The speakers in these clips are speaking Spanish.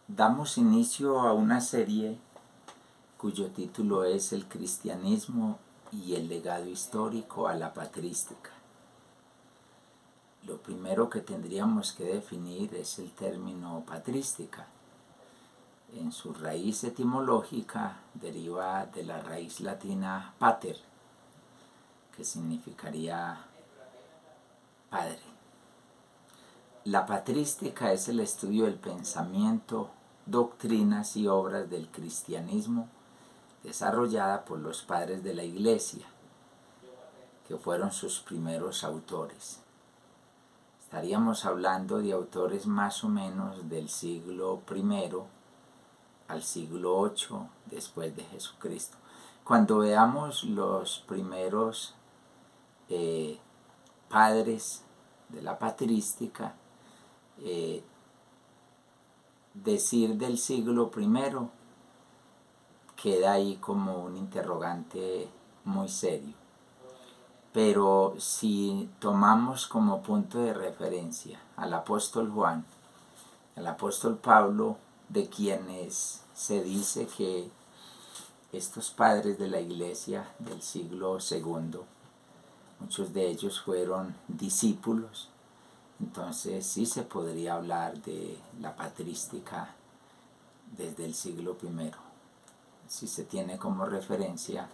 Damos inicio a una serie cuyo título es El cristianismo y el legado histórico a la patrística. Lo primero que tendríamos que definir es el término patrística. En su raíz etimológica deriva de la raíz latina pater, que significaría padre. La patrística es el estudio del pensamiento, doctrinas y obras del cristianismo desarrollada por los padres de la Iglesia, que fueron sus primeros autores. Estaríamos hablando de autores más o menos del siglo I al siglo VIII después de Jesucristo. Cuando veamos los primeros padres de la patrística, decir del siglo I queda ahí como un interrogante muy serio. Pero si tomamos como punto de referencia al apóstol Juan, al apóstol Pablo, de quienes se dice que estos padres de la Iglesia del siglo II, muchos de ellos fueron discípulos, entonces sí se podría hablar de la patrística desde el siglo I. Si se tiene como referencia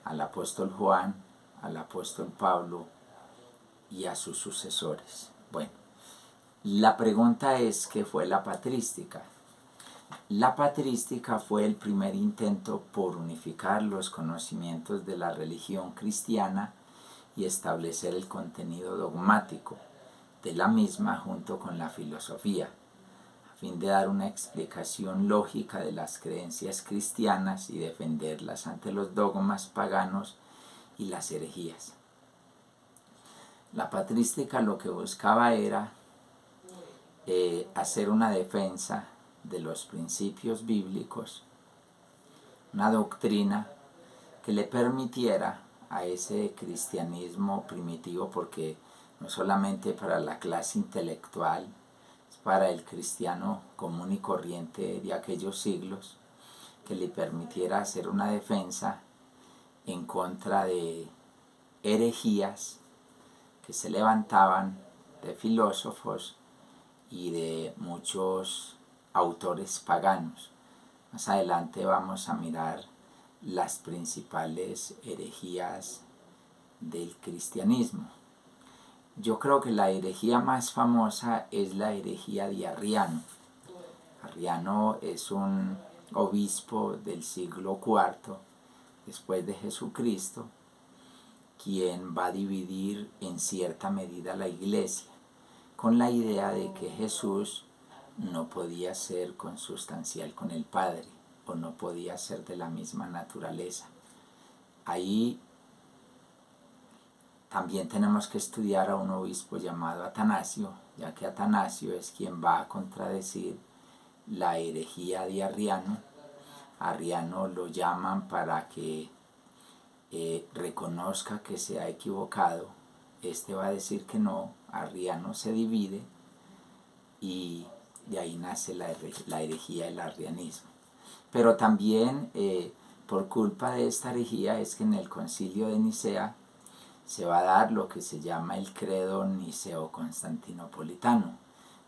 al apóstol Juan, al apóstol Pablo y a sus sucesores. Bueno, la pregunta es, ¿qué fue la patrística? La patrística fue el primer intento por unificar los conocimientos de la religión cristiana y establecer el contenido dogmático de la misma junto con la filosofía, a fin de dar una explicación lógica de las creencias cristianas y defenderlas ante los dogmas paganos y las herejías. La patrística lo que buscaba era hacer una defensa de los principios bíblicos, una doctrina que le permitiera a ese cristianismo primitivo, porque no solamente para la clase intelectual, es para el cristiano común y corriente de aquellos siglos, que le permitiera hacer una defensa en contra de herejías que se levantaban de filósofos y de muchos autores paganos. Más adelante vamos a mirar las principales herejías del cristianismo. Yo creo que la herejía más famosa es la herejía de Arriano. Arriano es un obispo del siglo IV después de Jesucristo, quien va a dividir en cierta medida la iglesia, con la idea de que Jesús no podía ser consustancial con el Padre, o no podía ser de la misma naturaleza. Ahí también tenemos que estudiar a un obispo llamado Atanasio, ya que Atanasio es quien va a contradecir la herejía de Arriano. Arriano lo llaman para que reconozca que se ha equivocado. Este va a decir que no, Arriano se divide y de ahí nace la herejía del arrianismo. Pero también por culpa de esta herejía es que en el concilio de Nicea se va a dar lo que se llama el credo niceo-constantinopolitano,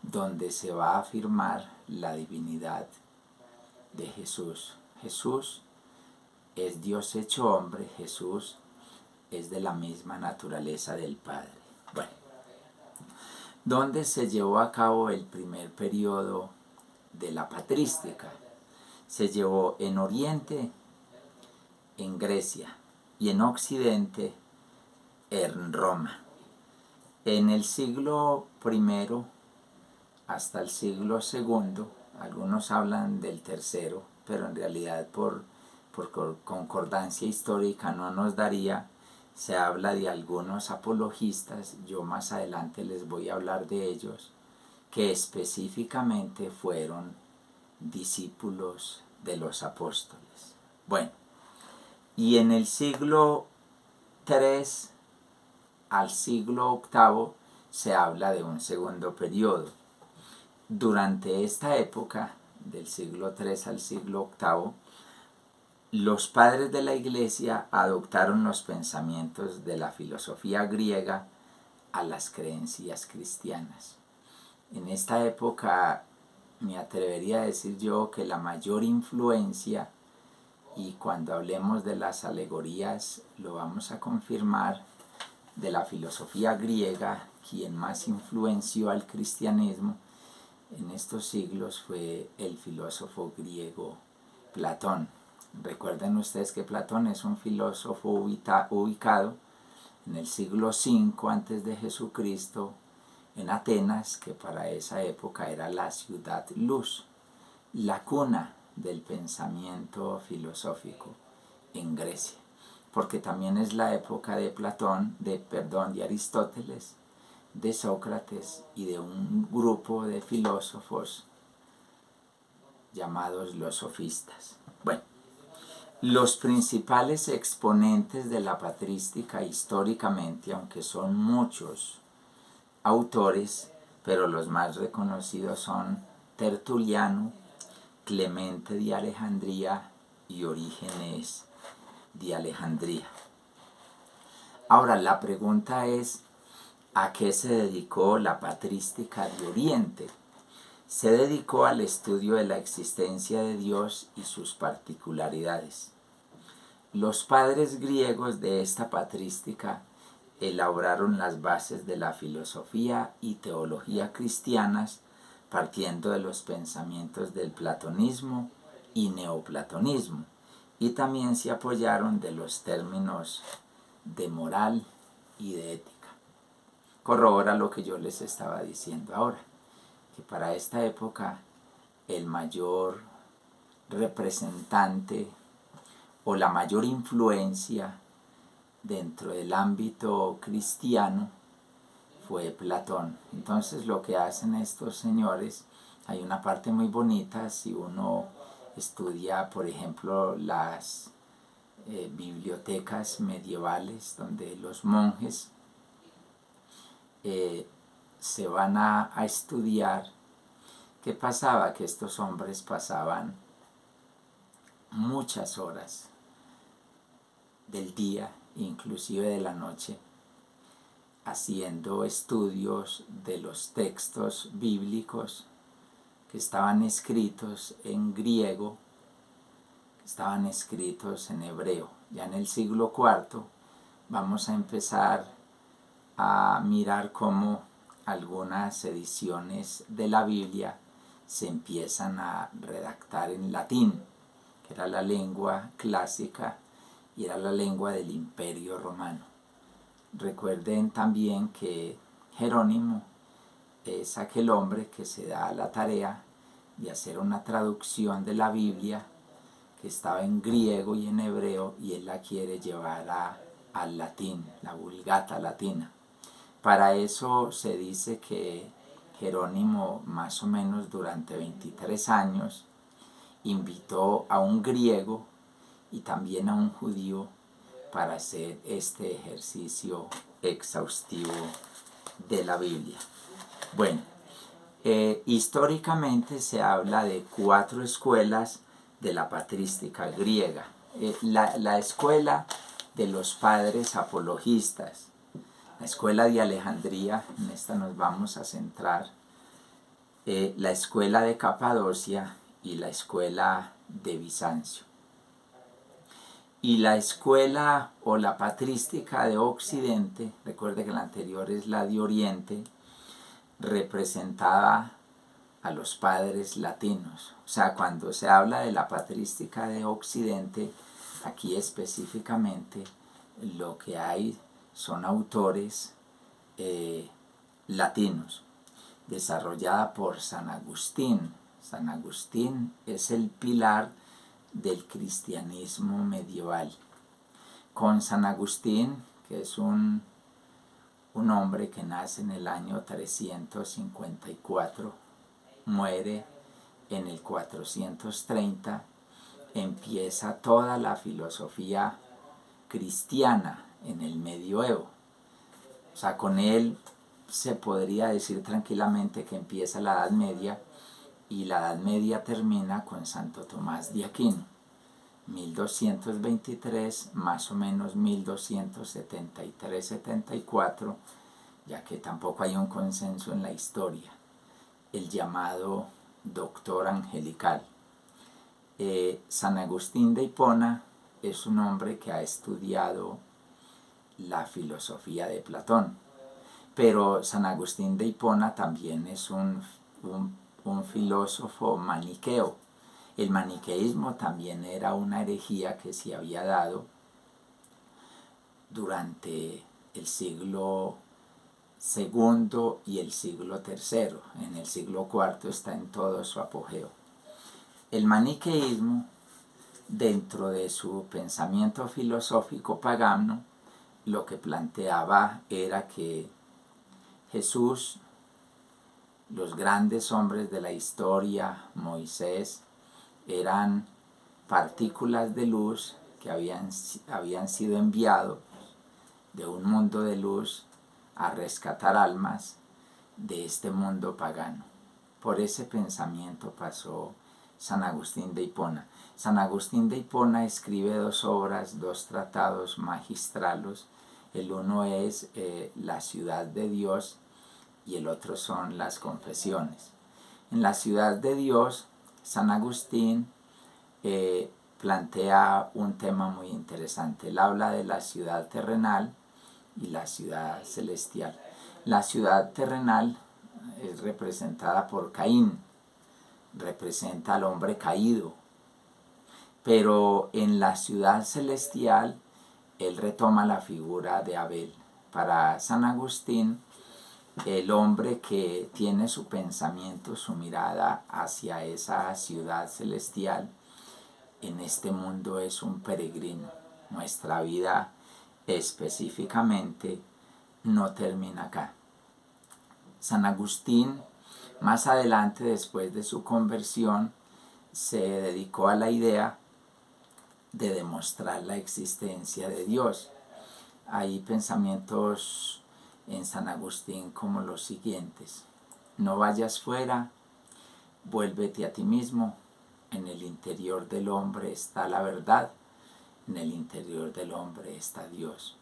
donde se va a afirmar la divinidad de Jesús. Jesús es Dios hecho hombre, Jesús es de la misma naturaleza del Padre. Bueno, ¿dónde se llevó a cabo el primer periodo de la patrística? Se llevó en Oriente, en Grecia, y en Occidente, en Roma. En el siglo I hasta el siglo II, algunos hablan del tercero, pero en realidad por concordancia histórica no nos daría. Se habla de algunos apologistas, yo más adelante les voy a hablar de ellos, que específicamente fueron discípulos de los apóstoles. Bueno, y en el siglo III al siglo VIII se habla de un segundo periodo. Durante esta época del siglo III al siglo VIII, los padres de la Iglesia adoptaron los pensamientos de la filosofía griega a las creencias cristianas. En esta época me atrevería a decir yo que la mayor influencia, y cuando hablemos de las alegorías lo vamos a confirmar, de la filosofía griega, quien más influenció al cristianismo en estos siglos fue el filósofo griego Platón. Recuerden ustedes que Platón es un filósofo ubicado en el siglo V antes de Jesucristo en Atenas, que para esa época era la ciudad luz, la cuna del pensamiento filosófico en Grecia, porque también es la época de Platón, de Aristóteles, de Sócrates y de un grupo de filósofos llamados los sofistas. Bueno, los principales exponentes de la patrística históricamente, aunque son muchos autores, pero los más reconocidos son Tertuliano, Clemente de Alejandría y Orígenes de Alejandría. Ahora, la pregunta es, ¿a qué se dedicó la patrística de Oriente? Se dedicó al estudio de la existencia de Dios y sus particularidades. Los padres griegos de esta patrística elaboraron las bases de la filosofía y teología cristianas partiendo de los pensamientos del platonismo y neoplatonismo, y también se apoyaron de los términos de moral y de ética. Corrobora lo que yo les estaba diciendo ahora, que para esta época el mayor representante o la mayor influencia dentro del ámbito cristiano fue Platón. Entonces lo que hacen estos señores, hay una parte muy bonita, si uno estudia por ejemplo las bibliotecas medievales donde los monjes se van a estudiar. ¿Qué pasaba? Que estos hombres pasaban muchas horas del día, inclusive de la noche, haciendo estudios de los textos bíblicos que estaban escritos en griego, que estaban escritos en hebreo. Ya en el siglo IV vamos a empezar a mirar cómo algunas ediciones de la Biblia se empiezan a redactar en latín, que era la lengua clásica y era la lengua del Imperio Romano. Recuerden también que Jerónimo es aquel hombre que se da la tarea de hacer una traducción de la Biblia que estaba en griego y en hebreo, y él la quiere llevar al latín, la Vulgata latina. Para eso se dice que Jerónimo, más o menos durante 23 años, invitó a un griego y también a un judío para hacer este ejercicio exhaustivo de la Biblia. Bueno, históricamente se habla de 4 escuelas de la patrística griega. La escuela de los padres apologistas, la escuela de Alejandría, en esta nos vamos a centrar, la escuela de Capadocia y la escuela de Bizancio. Y la escuela o la patrística de Occidente, recuerde que la anterior es la de Oriente, representaba a los padres latinos. O sea, cuando se habla de la patrística de Occidente, aquí específicamente lo que hay son autores latinos, desarrollada por San Agustín. San Agustín es el pilar del cristianismo medieval. Con San Agustín, que es un hombre que nace en el año 354, muere en el 430, empieza toda la filosofía cristiana en el medioevo. O sea, con él se podría decir tranquilamente que empieza la Edad Media y la Edad Media termina con Santo Tomás de Aquino, 1223, más o menos 1273-74, ya que tampoco hay un consenso en la historia, el llamado doctor angelical. San Agustín de Hipona es un hombre que ha estudiado la filosofía de Platón, pero San Agustín de Hipona también es un filósofo maniqueo. El maniqueísmo también era una herejía que se había dado durante el siglo II y el siglo III. En el siglo IV está en todo su apogeo. El maniqueísmo, dentro de su pensamiento filosófico pagano, lo que planteaba era que Jesús, los grandes hombres de la historia, Moisés, eran partículas de luz que habían sido enviados de un mundo de luz a rescatar almas de este mundo pagano. Por ese pensamiento pasó San Agustín de Hipona. San Agustín de Hipona escribe 2 obras, 2 tratados magistrales. El uno es La ciudad de Dios y el otro son las confesiones. En la ciudad de Dios, San Agustín plantea un tema muy interesante. Él habla de la ciudad terrenal y la ciudad celestial. La ciudad terrenal es representada por Caín, representa al hombre caído, pero en la ciudad celestial él retoma la figura de Abel. Para San Agustín, el hombre que tiene su pensamiento, su mirada hacia esa ciudad celestial, en este mundo es un peregrino. Nuestra vida específicamente no termina acá. San Agustín, más adelante, después de su conversión, se dedicó a la idea de demostrar la existencia de Dios. Hay pensamientos en San Agustín como los siguientes: no vayas fuera, vuélvete a ti mismo, en el interior del hombre está la verdad, en el interior del hombre está Dios.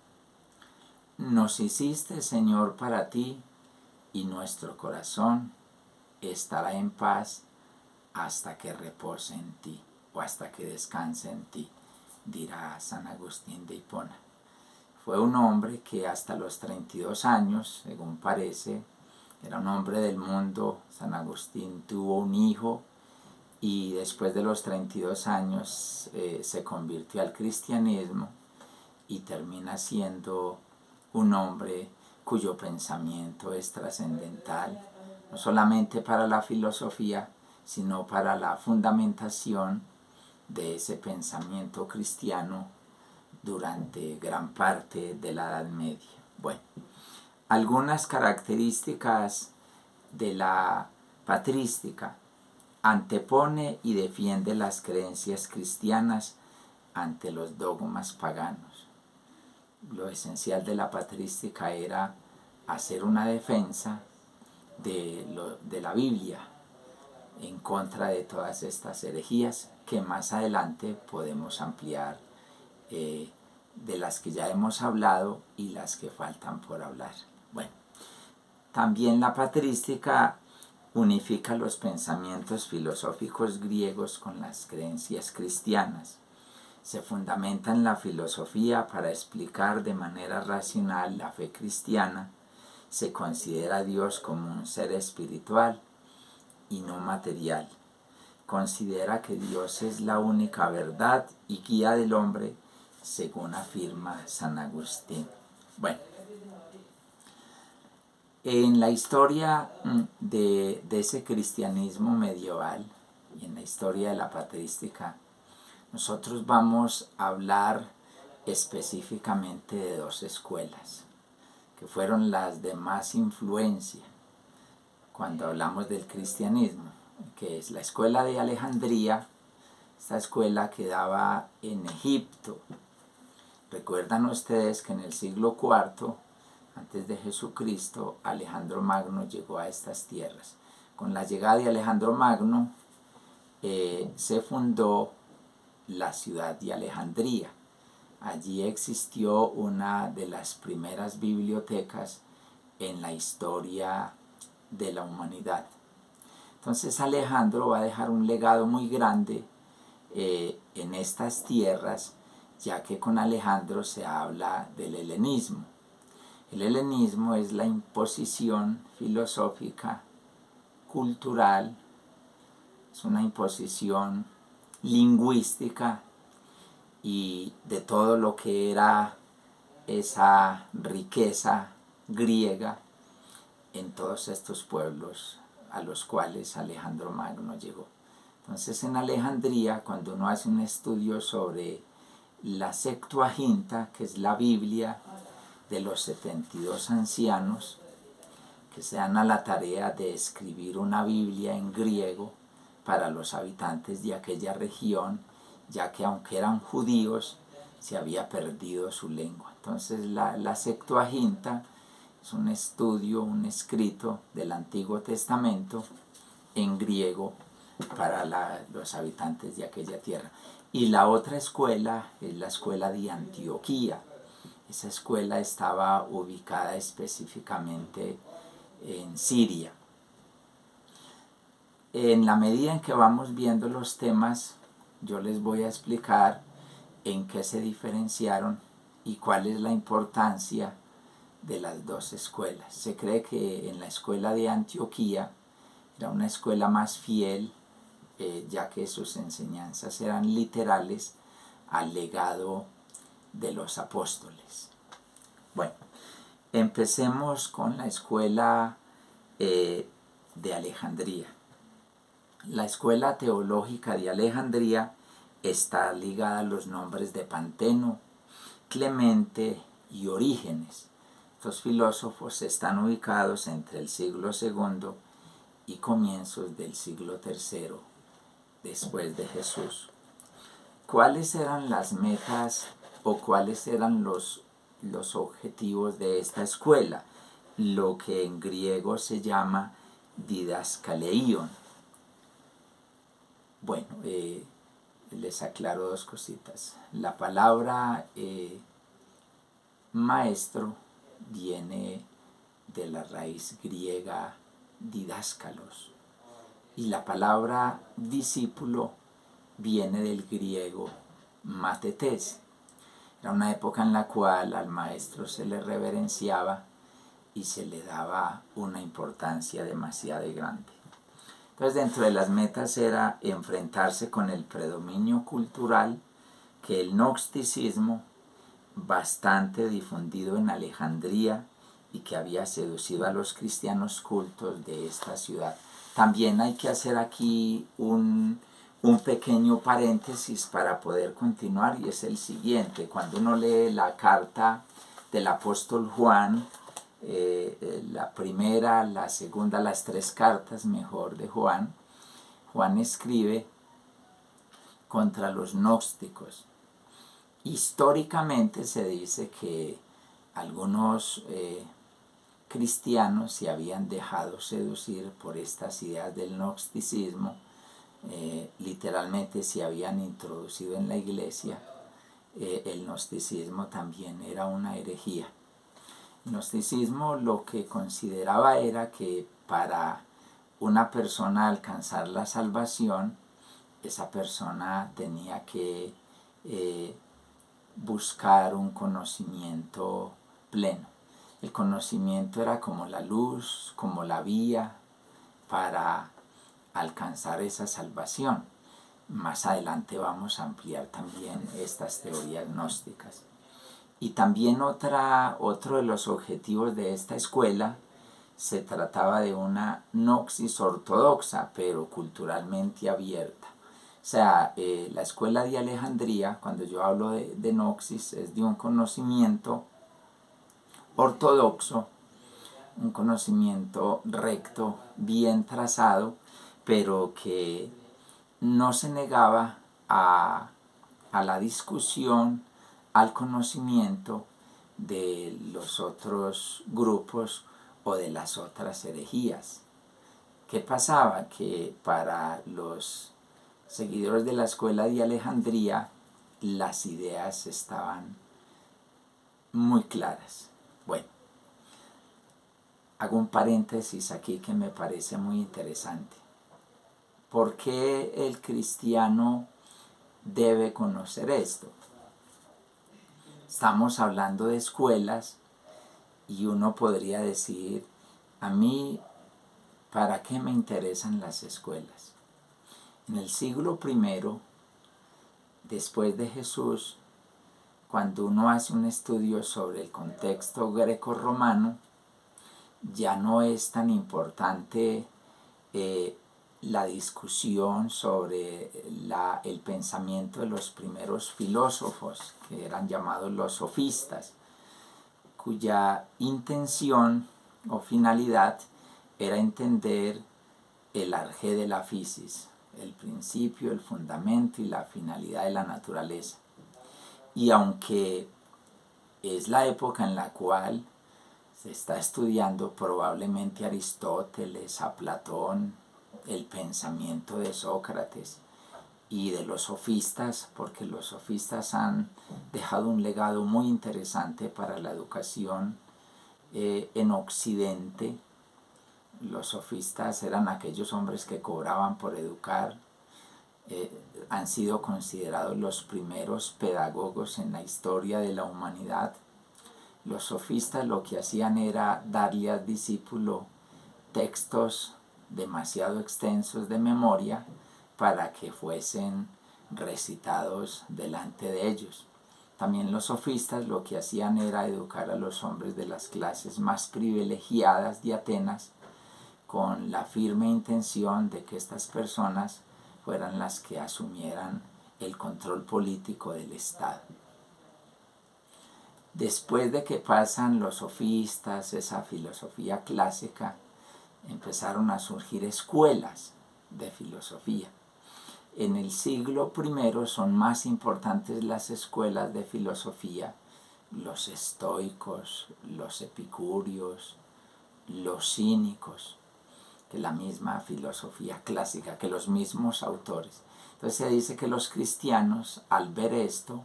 Nos hiciste, Señor, para ti, y nuestro corazón estará en paz hasta que repose en ti, o hasta que descanse en ti, dirá San Agustín de Hipona. Fue un hombre que hasta los 32 años, según parece, era un hombre del mundo. San Agustín tuvo un hijo y después de los 32 años se convirtió al cristianismo y termina siendo un hombre cuyo pensamiento es trascendental, no solamente para la filosofía, sino para la fundamentación de ese pensamiento cristiano durante gran parte de la Edad Media. Bueno, algunas características de la patrística: antepone y defiende las creencias cristianas ante los dogmas paganos. Lo esencial de la patrística era hacer una defensa de la Biblia en contra de todas estas herejías que más adelante podemos ampliar, de las que ya hemos hablado y las que faltan por hablar. Bueno, también la patrística unifica los pensamientos filosóficos griegos con las creencias cristianas. Se fundamenta en la filosofía para explicar de manera racional la fe cristiana. Se considera a Dios como un ser espiritual y no material. Considera que Dios es la única verdad y guía del hombre, según afirma San Agustín. Bueno, en la historia de ese cristianismo medieval y en la historia de la patrística, nosotros vamos a hablar específicamente de 2 escuelas, que fueron las de más influencia cuando hablamos del cristianismo, que es la escuela de Alejandría, esta escuela quedaba en Egipto. Recuerdan ustedes que en el siglo IV, antes de Jesucristo, Alejandro Magno llegó a estas tierras. con la llegada de Alejandro Magno, se fundó la ciudad de Alejandría. Allí existió una de las primeras bibliotecas en la historia de la humanidad. Entonces Alejandro va a dejar un legado muy grande en estas tierras, ya que con Alejandro se habla del helenismo. El helenismo es la imposición filosófica, cultural, es una imposición lingüística y de todo lo que era esa riqueza griega en todos estos pueblos a los cuales Alejandro Magno llegó. Entonces en Alejandría, cuando uno hace un estudio sobre la Septuaginta, que es la Biblia de los 72 ancianos, que se dan a la tarea de escribir una Biblia en griego para los habitantes de aquella región, ya que aunque eran judíos, se había perdido su lengua. Entonces la Septuaginta es un estudio, un escrito del Antiguo Testamento en griego para los habitantes de aquella tierra. Y la otra escuela es la escuela de Antioquía. Esa escuela estaba ubicada específicamente en Siria. En la medida en que vamos viendo los temas, yo les voy a explicar en qué se diferenciaron y cuál es la importancia de las dos escuelas. Se cree que en la escuela de Antioquía era una escuela más fiel, ya que sus enseñanzas eran literales al legado de los apóstoles. Bueno, empecemos con la escuela de Alejandría. La escuela teológica de Alejandría está ligada a los nombres de Panteno, Clemente y Orígenes. Estos filósofos están ubicados entre el siglo II y comienzos del siglo III después de Jesús. ¿Cuáles eran las metas o cuáles eran los objetivos de esta escuela? Lo que en griego se llama didaskaleion. Bueno, les aclaro dos cositas. La palabra maestro viene de la raíz griega didáskalos y la palabra discípulo viene del griego matetes. Era una época en la cual al maestro se le reverenciaba y se le daba una importancia demasiado grande. Entonces, dentro de las metas era enfrentarse con el predominio cultural que el gnosticismo, bastante difundido en Alejandría y que había seducido a los cristianos cultos de esta ciudad. También hay que hacer aquí un pequeño paréntesis para poder continuar, y es el siguiente. Cuando uno lee la carta del apóstol Juan, la primera, la segunda, las tres cartas mejor de Juan, Juan escribe contra los gnósticos. Históricamente se dice que algunos cristianos se habían dejado seducir por estas ideas del gnosticismo, literalmente se habían introducido en la iglesia. El gnosticismo también era una herejía. El gnosticismo lo que consideraba era que para una persona alcanzar la salvación, esa persona tenía que buscar un conocimiento pleno. El conocimiento era como la luz, como la vía para alcanzar esa salvación. Más adelante vamos a ampliar también estas teorías gnósticas. Y también otro de los objetivos de esta escuela se trataba de una gnosis ortodoxa, pero culturalmente abierta. O sea, la escuela de Alejandría, cuando yo hablo de gnosis, es de un conocimiento ortodoxo, un conocimiento recto, bien trazado, pero que no se negaba a la discusión, al conocimiento de los otros grupos o de las otras herejías ¿Qué pasaba? Que para los seguidores de la escuela de Alejandría las ideas estaban muy claras. Bueno, hago un paréntesis aquí que me parece muy interesante. ¿Por qué el cristiano debe conocer esto? Estamos hablando de escuelas y uno podría decir, a mí, ¿para qué me interesan las escuelas? En el siglo I, después de Jesús, cuando uno hace un estudio sobre el contexto greco-romano, ya no es tan importante la discusión sobre el pensamiento de los primeros filósofos, que eran llamados los sofistas, cuya intención o finalidad era entender el arjé de la physis, el principio, el fundamento y la finalidad de la naturaleza. Y aunque es la época en la cual se está estudiando probablemente a Aristóteles, a Platón, el pensamiento de Sócrates y de los sofistas, porque los sofistas han dejado un legado muy interesante para la educación en Occidente. Los sofistas eran aquellos hombres que cobraban por educar, han sido considerados los primeros pedagogos en la historia de la humanidad. Los sofistas lo que hacían era darle al discípulo textos demasiado extensos de memoria para que fuesen recitados delante de ellos. También los sofistas lo que hacían era educar a los hombres de las clases más privilegiadas de Atenas con la firme intención de que estas personas fueran las que asumieran el control político del Estado. Después de que pasan los sofistas, esa filosofía clásica, empezaron a surgir escuelas de filosofía. En el siglo I son más importantes las escuelas de filosofía, los estoicos, los epicúreos, los cínicos, que la misma filosofía clásica, que los mismos autores. Entonces se dice que los cristianos, al ver esto,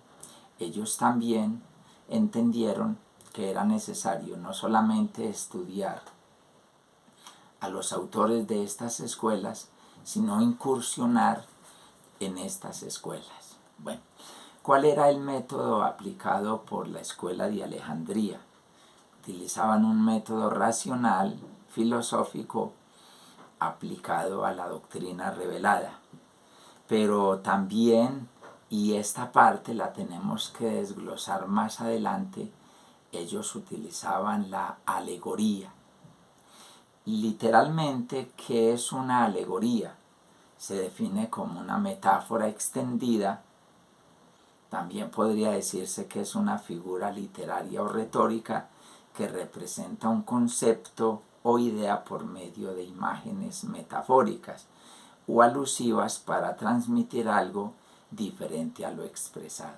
ellos también entendieron que era necesario no solamente estudiar a los autores de estas escuelas, sino incursionar en estas escuelas. Bueno, ¿cuál era el método aplicado por la escuela de Alejandría? Utilizaban un método racional, filosófico, aplicado a la doctrina revelada. Pero también, y esta parte la tenemos que desglosar más adelante, ellos utilizaban la alegoría. Literalmente, ¿qué es una alegoría? Se define como una metáfora extendida. También podría decirse que es una figura literaria o retórica que representa un concepto o idea por medio de imágenes metafóricas o alusivas para transmitir algo diferente a lo expresado.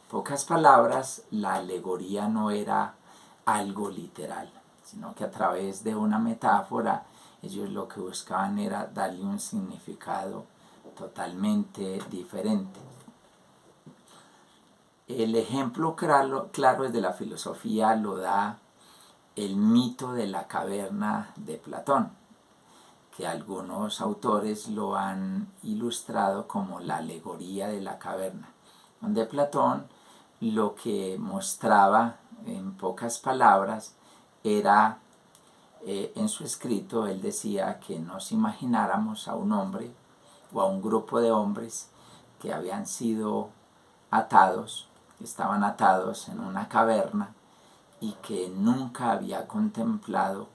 En pocas palabras, la alegoría no era algo literal, sino que a través de una metáfora ellos lo que buscaban era darle un significado totalmente diferente. El ejemplo claro de la filosofía lo da el mito de la caverna de Platón, que algunos autores lo han ilustrado como la alegoría de la caverna, donde Platón lo que mostraba en pocas palabras era, en su escrito, él decía que nos imagináramos a un hombre o a un grupo de hombres que habían sido atados, que estaban atados en una caverna y que nunca había contemplado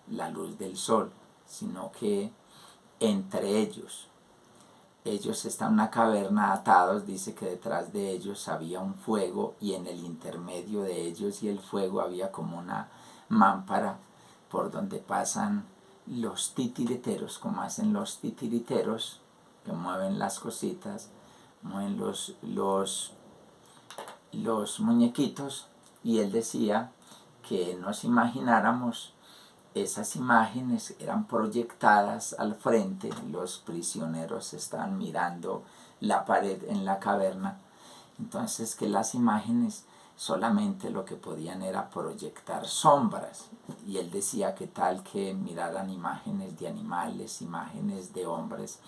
la luz del sol, sino que entre ellos están en una caverna atados, dice que detrás de ellos había un fuego y en el intermedio de ellos y el fuego había como una mámpara por donde pasan los titiriteros, como hacen los titiriteros, que mueven las cositas, mueven los muñequitos, y él decía que nos imagináramos esas imágenes eran proyectadas al frente, los prisioneros estaban mirando la pared en la caverna, entonces que las imágenes solamente lo que podían era proyectar sombras, y él decía que tal que miraran imágenes de animales, imágenes de hombres,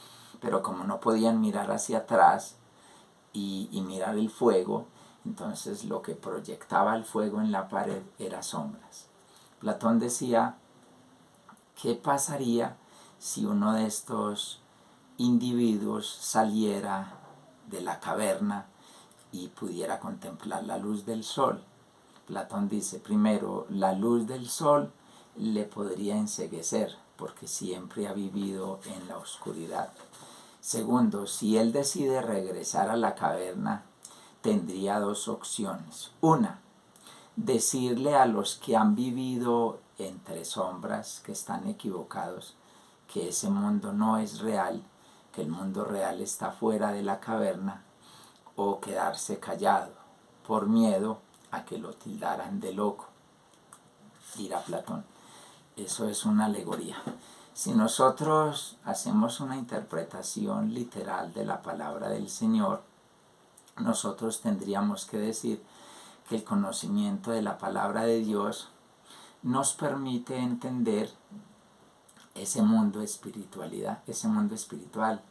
pero como no podían mirar hacia atrás y mirar el fuego, entonces lo que proyectaba el fuego en la pared era sombras. Platón decía, ¿qué pasaría si uno de estos individuos saliera de la caverna y pudiera contemplar la luz del sol? Platón dice, primero, la luz del sol le podría enceguecer porque siempre ha vivido en la oscuridad. Segundo, si él decide regresar a la caverna, tendría dos opciones. Una, decirle a los que han vivido entre sombras, que están equivocados, que ese mundo no es real, que el mundo real está fuera de la caverna, o quedarse callado por miedo a que lo tildaran de loco. Dirá Platón, eso es una alegoría. Si nosotros hacemos una interpretación literal de la palabra del Señor, nosotros tendríamos que decir que el conocimiento de la palabra de Dios nos permite entender ese mundo espiritualidad, ese mundo espiritual,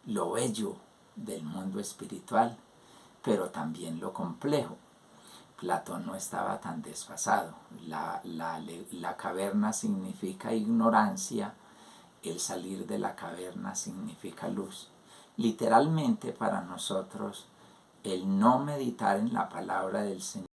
lo bello del mundo espiritual, pero también lo complejo. Platón no estaba tan desfasado. La caverna significa ignorancia, el salir de la caverna significa luz. Literalmente para nosotros, el no meditar en la palabra del Señor